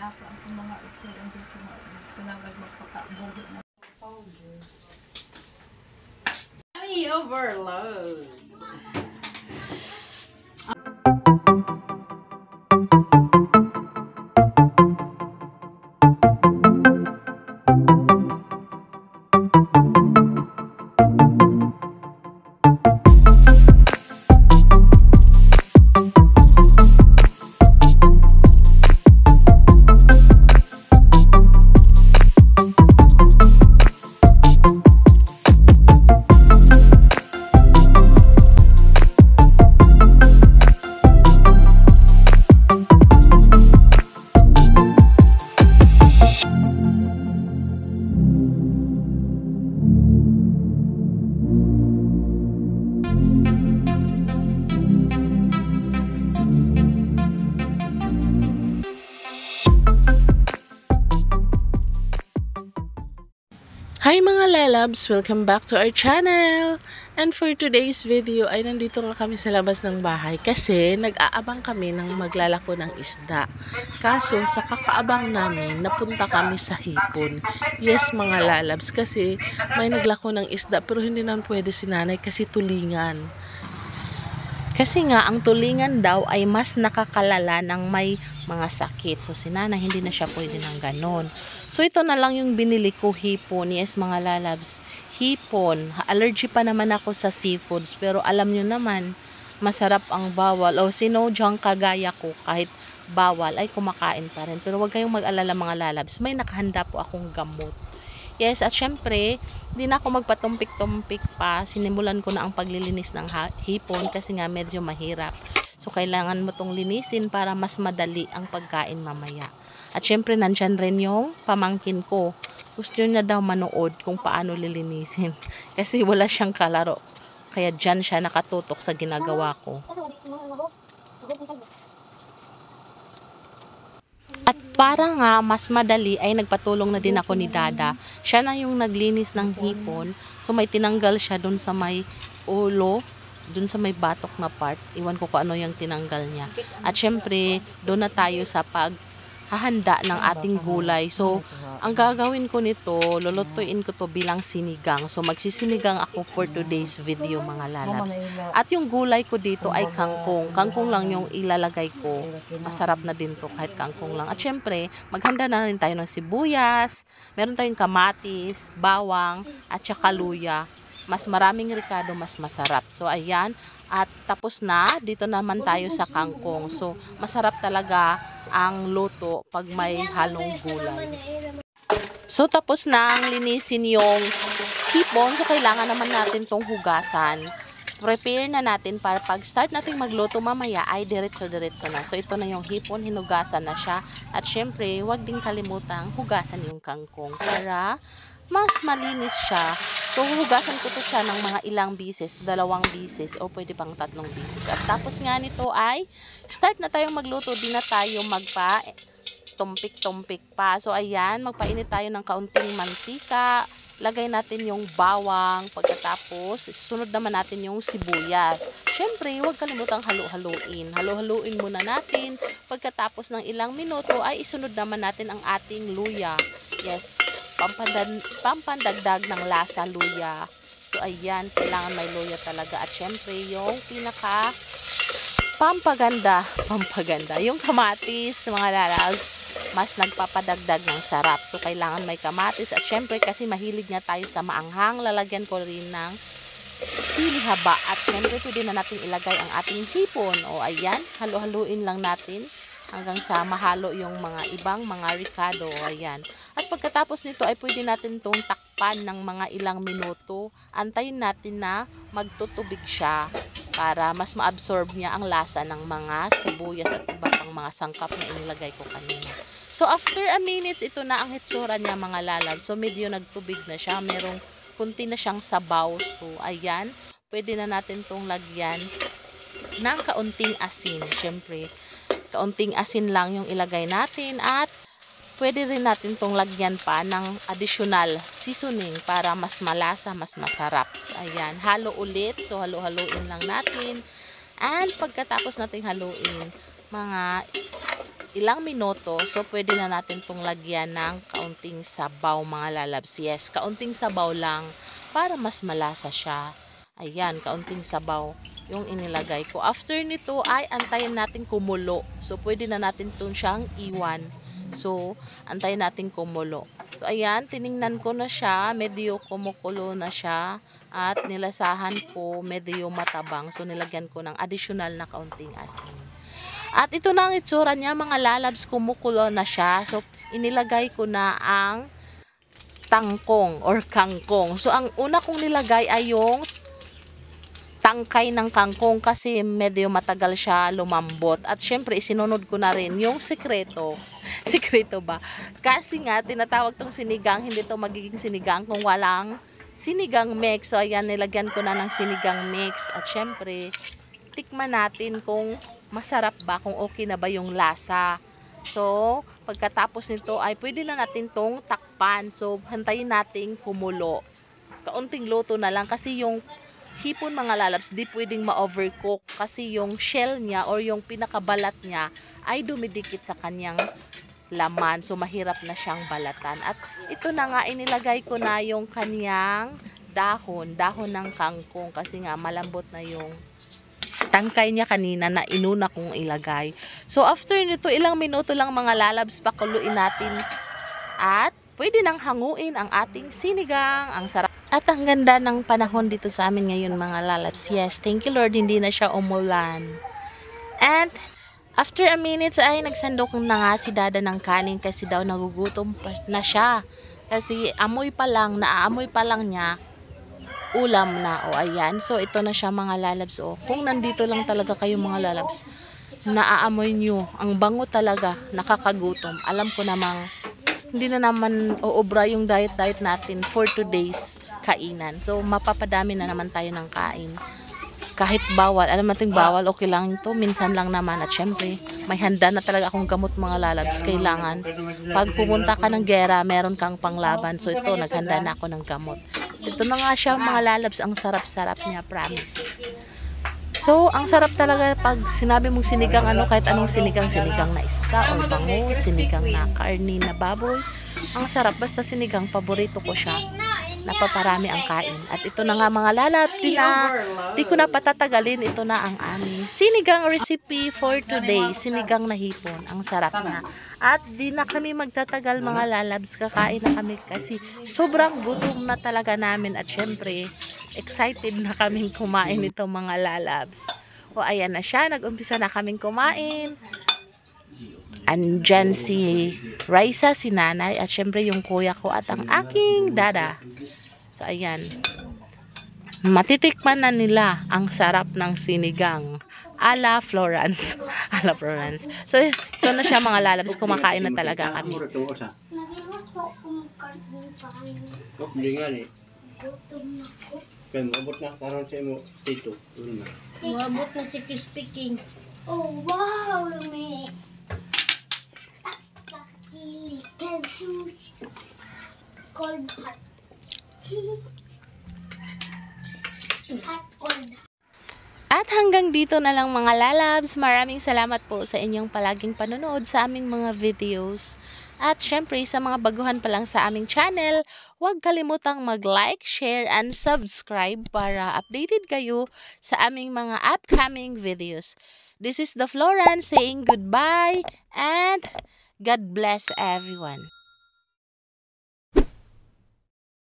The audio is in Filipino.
ako ang mga ito ang dito tinanggal magpakabuhi na powder. Ay, overload. Hi mga lalabs! Welcome back to our channel! And for today's video ay nandito nga kami sa labas ng bahay kasi nag-aabang kami ng maglalako ng isda. Kaso sa kakaabang namin, napunta kami sa hipon. Yes mga lalabs, kasi may naglako ng isda pero hindi naman pwede si nanay kasi tulingan. Kasi nga, ang tulingan daw ay mas nakakalala ng may mga sakit. So, si nanay, hindi na siya pwede ng ganon. So, ito na lang yung binili ko, hipon. Yes, mga lalabs, hipon. Allergy pa naman ako sa seafoods. Pero alam nyo naman, masarap ang bawal. O, sino diyang kagaya ko, kahit bawal, ay kumakain pa rin. Pero wag kayong mag-alala mga lalabs. May nakahanda po akong gamot. Yes, at syempre, hindi na ako magpatumpik-tumpik pa. Sinimulan ko na ang paglilinis ng hipon kasi nga medyo mahirap. So, kailangan mo tong linisin para mas madali ang pagkain mamaya. At syempre, nandyan rin yung pamangkin ko. Gusto niya daw manood kung paano lilinisin. Kasi wala siyang kalaro. Kaya dyan siya nakatutok sa ginagawa ko. At para nga mas madali ay nagpatulong na din ako ni Dada. Siya na yung naglinis ng hipon. So may tinanggal siya dun sa may ulo, dun sa may batok na part. Iwan ko kung ano yung tinanggal niya. At syempre, doon na tayo sa paghahanda ng ating gulay. So, ang gagawin ko nito, lulutuin ko to bilang sinigang. So, magsisinigang ako for today's video mga lalabs. At yung gulay ko dito ay kangkong. Kangkong lang yung ilalagay ko. Masarap na din to kahit kangkong lang. At syempre, maghanda na rin tayo ng sibuyas. Meron tayong kamatis, bawang, at saka luya. Mas maraming ricado, mas masarap. So, ayan. At tapos na, dito naman tayo sa kangkong. So, masarap talaga ang luto pag may halong gulay. So, tapos na ang linisin yung hipon. So, kailangan naman natin tong hugasan. Prepare na natin para pag start natin magluto mamaya ay diretso-diretso na. So, ito na yung hipon, hinugasan na siya. At syempre, huwag din kalimutang hugasan yung kangkong para mas malinis siya. So, hugasan ko to siya ng mga ilang bisis, 2 bisis o pwede pang 3 bisis. At tapos nga nito ay start na tayong magluto, di na tayo magpa tumpik-tumpik pa. So, ayan, magpainit tayo ng kaunting mantika. Lagay natin yung bawang. Pagkatapos, sunod naman natin yung sibuyas. Syempre, huwag kalimutang halu-haluin. Halu-haluin muna natin. Pagkatapos ng ilang minuto, ay isunod naman natin ang ating luya. Yes, pampandagdag ng lasa luya. So, ayan, kailangan may luya talaga. At syempre, yung pinaka pampaganda, yung kamatis, mga lalabs, mas nagpapadagdag ng sarap. So, kailangan may kamatis. At syempre, kasi mahilig nga tayo sa maanghang, lalagyan ko rin ng sili haba. At syempre, pwede na natin ilagay ang ating hipon. O, ayan, halu-haluin lang natin hanggang sa mahalo yung mga ibang mga ricado. Ayan. At pagkatapos nito ay pwede natin itong takpan ng mga ilang minuto. Antayin natin na magtutubig siya para mas ma-absorb niya ang lasa ng mga sibuyas at iba pang mga sangkap na inilagay ko kanina. So, after a minute, ito na ang hitsura niya mga lalab. So, medyo nagtubig na siya. Merong kunti na siyang sabaw. So, ayan. Pwede na natin itong lagyan ng kaunting asin. Siyempre, kaunting asin lang yung ilagay natin at pwede rin natin itong lagyan pa ng additional seasoning para mas malasa, mas masarap. So, ayan, halo ulit. So, halo-haloin lang natin. And pagkatapos nating haluin, mga ilang minuto. So, pwede na natin itong lagyan ng kaunting sabaw mga lalabs. Yes, kaunting sabaw lang para mas malasa siya. Ayan, kaunting sabaw yung inilagay ko. After nito ay antayin natin kumulo. So, pwede na natin itong siyang iwan. So, antayin natin kumulo. So, ayan, tiningnan ko na siya. Medyo kumukulo na siya. At nilasahan ko, medyo matabang. So, nilagyan ko ng additional na kaunting asin. At ito na ang itsura niya, mga lalabs, kumukulo na siya. So, inilagay ko na ang tangkong or kangkong. So, ang una kong nilagay ay yung tangkay ng kangkong kasi medyo matagal siya lumambot. At syempre, isinunod ko na rin yung sekreto. Sekreto ba? Kasi nga, tinatawag tong sinigang, hindi to magiging sinigang kung walang sinigang mix. So, ayan, nilagyan ko na ng sinigang mix. At syempre, tikman natin kung masarap ba, kung okay na ba yung lasa. So, pagkatapos nito ay pwede na natin tong takpan. So, hantayin natin kumulo. Kaunting luto na lang kasi yung hipon mga lalabs, di pwedeng ma-overcook kasi yung shell niya or yung pinakabalat niya ay dumidikit sa kanyang laman. So, mahirap na siyang balatan. At ito na nga, inilagay ko na yung kanyang dahon ng kangkong kasi nga malambot na yung tangkay niya kanina na inuna kong ilagay. So, after nito, ilang minuto lang mga lalabs, pakuluin natin at pwede nang hanguin ang ating sinigang. Ang sarap. At ang ganda ng panahon dito sa amin ngayon mga lalabs. Yes, thank you Lord, hindi na siya umulan. And after a minute ay nagsandok na nga si Dada ng kanin kasi daw nagugutom na siya. Kasi amoy pa lang, naaamoy pa lang niya, ulam na. O ayan, so ito na siya mga lalabs. O, kung nandito lang talaga kayo mga lalabs, naaamoy nyo, ang bango talaga, nakakagutom. Alam ko namang hindi na naman uubra yung diet natin for today's kainan. So, mapapadami na naman tayo ng kain. Kahit bawal, alam natin bawal, okay lang ito. Minsan lang naman. At syempre, may handa na talaga akong gamot mga lalabs. Kailangan, pag pumunta ka ng gera, meron kang panglaban. So, ito, naghanda na ako ng gamot. Ito na nga siya mga lalabs. Ang sarap-sarap niya, promise. So, ang sarap talaga pag sinabi mong sinigang, kahit anong sinigang na isda or bango, sinigang na karni na baboy. Ang sarap, basta sinigang, paborito ko siya. Napaparami ang kain. At ito na nga mga lalabs, di ko na patatagalin. Ito na ang aming sinigang recipe for today. Sinigang na hipon. Ang sarap na. At di na kami magtatagal mga lalabs. Kakain na kami kasi sobrang gutom na talaga namin. At syempre, excited na kaming kumain ito mga lalabs. O ayan na siya. Nag-umpisa na kaming kumain. Andyan si Raisa, si nanay, at syempre yung kuya ko at ang aking dada. So, ayan. Matitikman na nila ang sarap ng sinigang. Ala Florence. Ala Florence. So, ito na siya mga lalabs. Kumakain na talaga kami. Hindi nga eh. Kaya maabot na karoon sa imo dito. Umabot na si Crispy King. Oh, wow! May cold hot. Hot cold. At hanggang dito na lang mga lalabs. Maraming salamat po sa inyong palaging panonood sa aming mga videos. At syempre sa mga baguhan pa lang sa aming channel, huwag kalimutang mag-like, share, and subscribe para updated kayo sa aming mga upcoming videos. This is the Florence saying goodbye and God bless everyone.